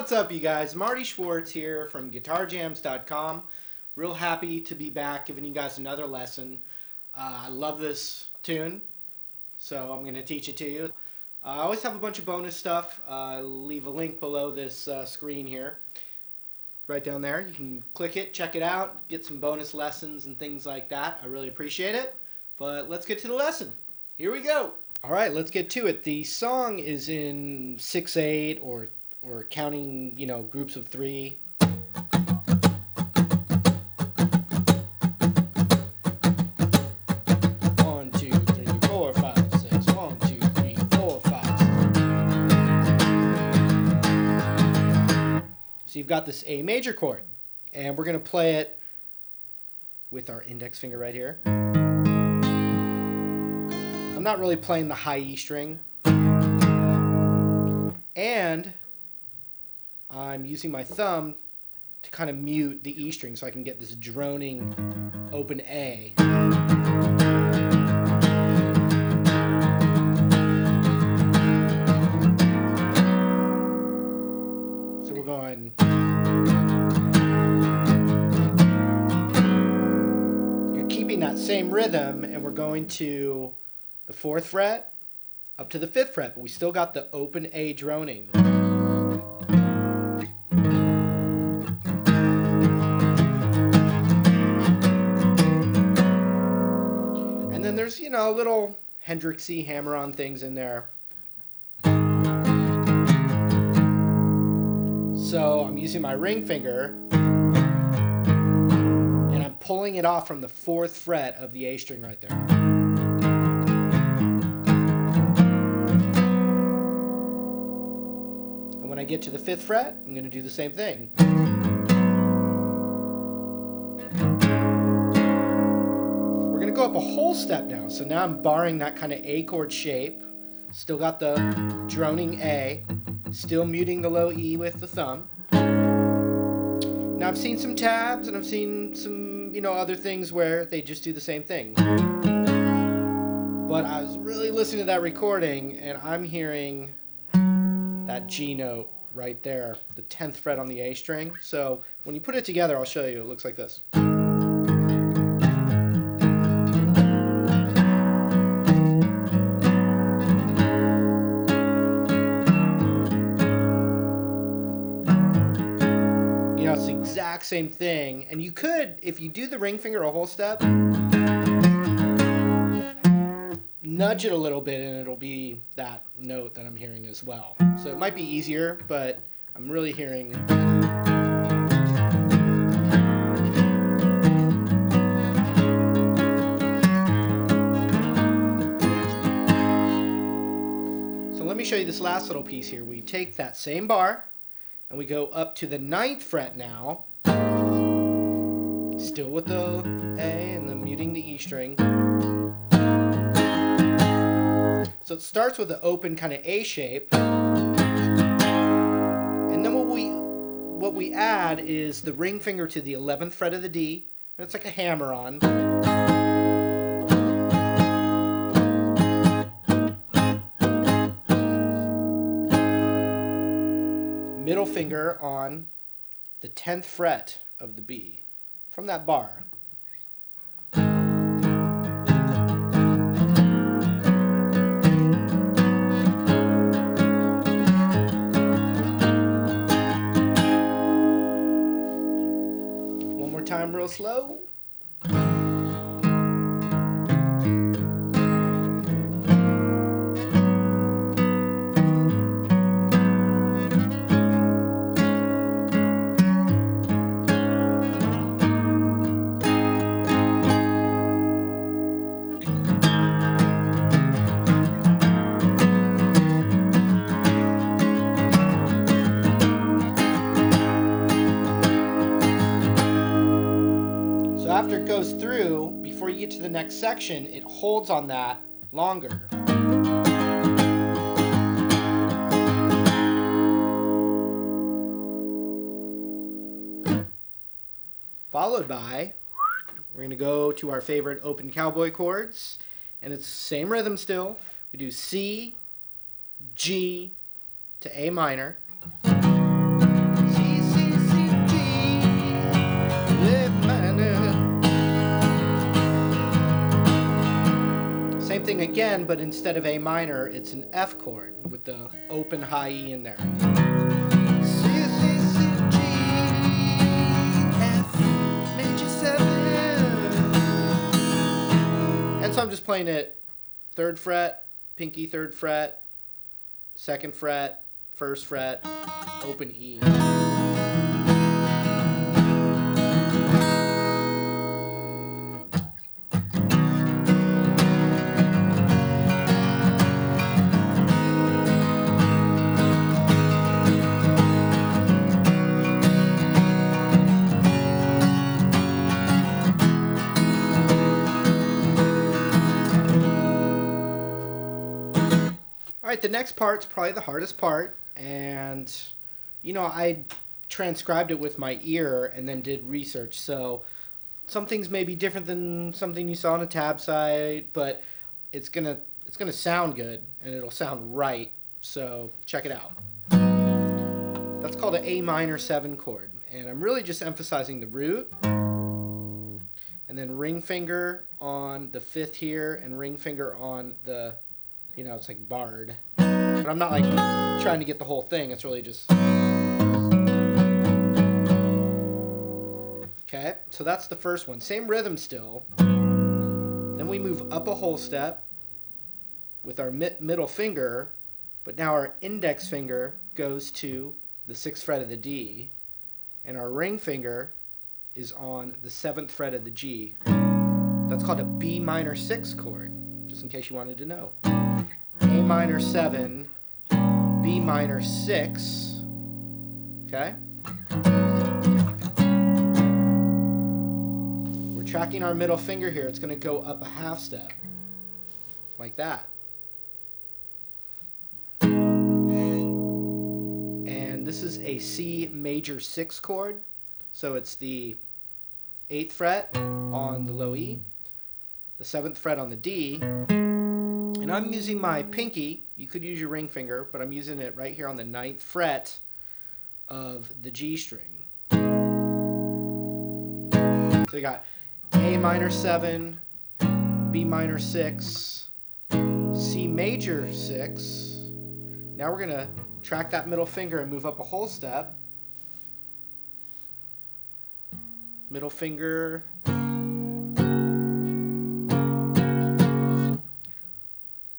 What's up, you guys? Marty Schwartz here from GuitarJams.com. Real happy to be back giving you guys another lesson. I love this tune, so I'm going to teach it to you. I always have a bunch of bonus stuff. Leave a link below this screen here. Right down there. You can click it, check it out, get some bonus lessons and things like that. I really appreciate it. But let's get to the lesson. Here we go. Alright, let's get to it. The song is in 6/8 or counting, groups of 3. One, two, three, four, five, six. 1, 2, 3, 4, 5. So you've got this A major chord, and we're going to play it with our index finger right here. I'm not really playing the high E string, and I'm using my thumb to kind of mute the E string so I can get this droning open A. So we're going. You're keeping that same rhythm, and we're going to the 4th fret up to the 5th fret, but we still got the open A droning. And then there's, little Hendrixy hammer-on things in there. So I'm using my ring finger, and I'm pulling it off from the 4th fret of the A string right there. When I get to the 5th fret, I'm going to do the same thing. We're going to go up a whole step now. So now I'm barring that kind of A chord shape. Still got the droning A. Still muting the low E with the thumb. Now I've seen some tabs and I've seen some, other things where they just do the same thing. But I was really listening to that recording, and I'm hearing that G note right there, the 10th fret on the A string. So when you put it together, I'll show you. It looks like this. It's the exact same thing. And you could, if you do the ring finger a whole step, nudge it a little bit and it'll be that note that I'm hearing as well. So it might be easier, but I'm really hearing. So let me show you this last little piece here. We take that same bar and we go up to the 9th fret now, still with the A and then muting the E string. So it starts with the open kind of A shape, and then what we add is the ring finger to the 11th fret of the D, and it's like a hammer-on. Middle finger on the 10th fret of the B from that bar. Time real slow. After it goes through, before you get to the next section, it holds on that longer. Followed by, we're going to go to our favorite open cowboy chords, and it's the same rhythm still. We do C, G to A minor. thing again, but instead of A minor, it's an F chord with the open high E in there. C, C, C, G, F, major 7. And so I'm just playing it 3rd fret, pinky 3rd fret, 2nd fret, 1st fret, open E. All right, the next part's probably the hardest part, and you know, I transcribed it with my ear and then did research, so some things may be different than something you saw on a tab site, but it's gonna sound good and it'll sound right, so check it out. That's called an A minor 7 chord, and I'm really just emphasizing the root, and then ring finger on the 5th here, and ring finger on the, you know, it's like barred. But I'm not like trying to get the whole thing. It's really just... Okay, so that's the first one. Same rhythm still. Then we move up a whole step with our middle finger, but now our index finger goes to the 6th fret of the D, and our ring finger is on the 7th fret of the G. That's called a B minor 6 chord, just in case you wanted to know. A minor 7, B minor 6, okay? We're tracking our middle finger here. It's going to go up a half step, like that. And this is a C major 6 chord, so it's the 8th fret on the low E, the 7th fret on the D, and I'm using my pinky. You could use your ring finger, but I'm using it right here on the 9th fret of the G string. So you got A minor 7, B minor 6, C major 6. Now we're going to track that middle finger and move up a whole step. Middle finger.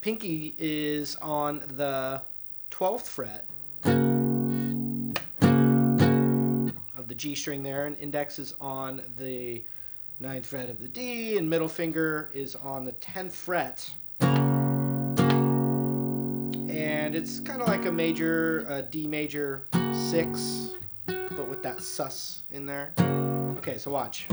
Pinky is on the 12th fret of the G string there, and index is on the 9th fret of the D, and middle finger is on the 10th fret. And it's kind of like a major, D major 6, but with that sus in there. Okay, so watch.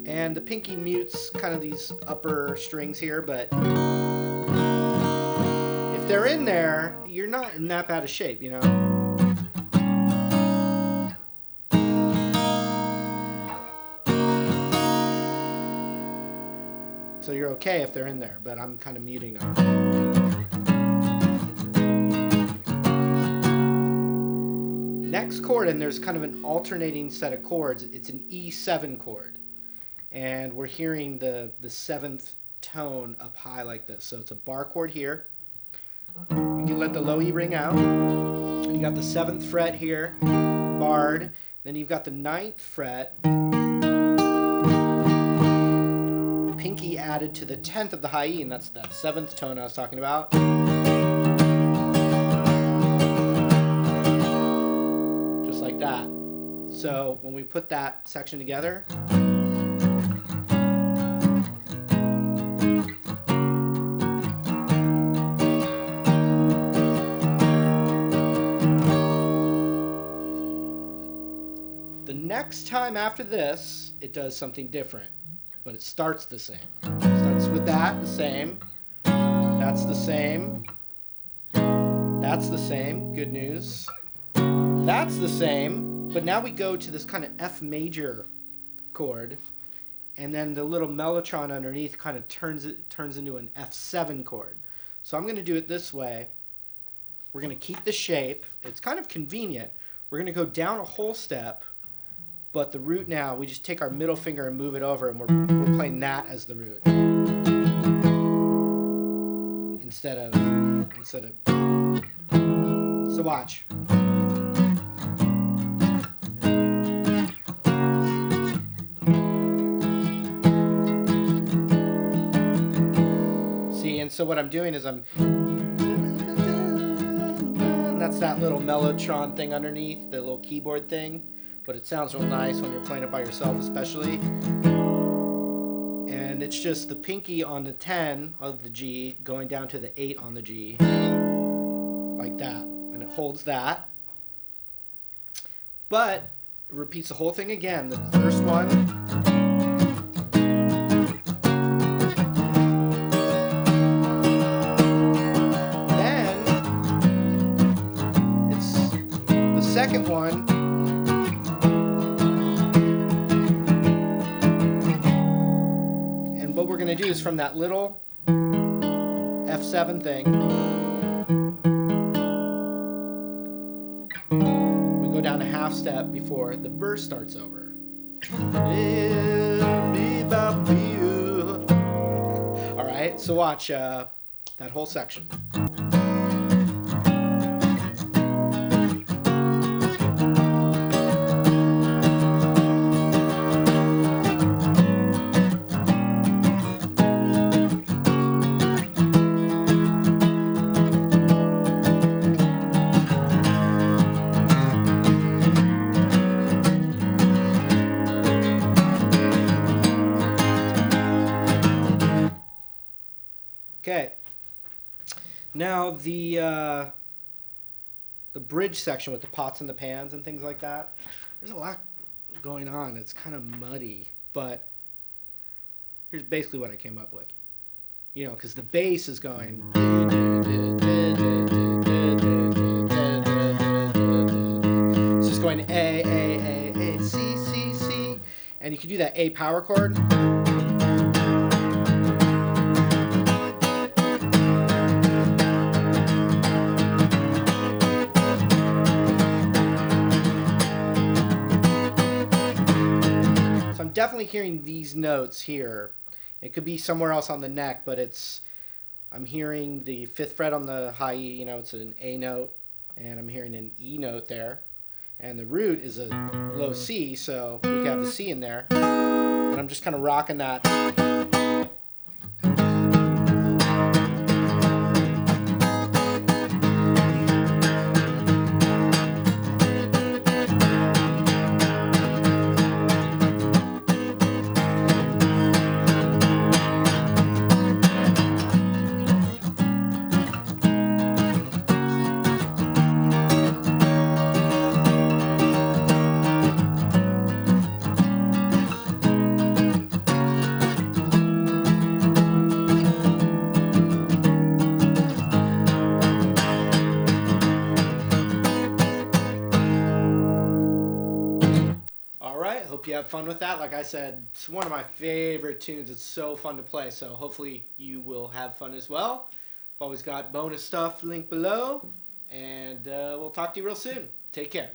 And the pinky mutes kind of these upper strings here, but if they're in there, you're not in that bad of shape, you know? So you're okay if they're in there, but I'm kind of muting them. Next chord, and there's kind of an alternating set of chords. It's an E7 chord. And we're hearing the 7th tone up high like this. So it's a bar chord here. You can let the low E ring out. You got the 7th fret here, barred. Then you've got the 9th fret, pinky added to the 10th of the high E, and that's that 7th tone I was talking about. Just like that. So when we put that section together, next time after this, it does something different, but it starts the same. It starts with that, the same. That's the same. That's the same. Good news. That's the same, but now we go to this kind of F major chord, and then the little mellotron underneath kind of turns into an F7 chord. So I'm going to do it this way. We're going to keep the shape. It's kind of convenient. We're going to go down a whole step, But the root now, we just take our middle finger and move it over, and we're playing that as the root. Instead of. So watch. See, and so what I'm doing is that's that little mellotron thing underneath, the little keyboard thing. But it sounds real nice when you're playing it by yourself, especially. And it's just the pinky on the 10 of the G going down to the 8 on the G, like that. And it holds that. But it repeats the whole thing again. The first one. Then it's the second one. What we're going to do is from that little F7 thing, we go down a half step before the verse starts over. Alright, so watch that whole section. Okay, now the bridge section with the pots and the pans and things like that, there's a lot going on. It's kind of muddy, but here's basically what I came up with. You know, because the bass is going. It's just going A, C, C, C. And you can do that A power chord. Definitely hearing these notes here. It could be somewhere else on the neck, but I'm hearing the 5th fret on the high E, you know, it's an A note, and I'm hearing an E note there. And the root is a low C, so we can have the C in there. And I'm just kind of rocking that. Hope you have fun with that. Like I said, it's one of my favorite tunes. It's so fun to play, so hopefully you will have fun as well. I've always got bonus stuff linked below, and we'll talk to you real soon. Take care.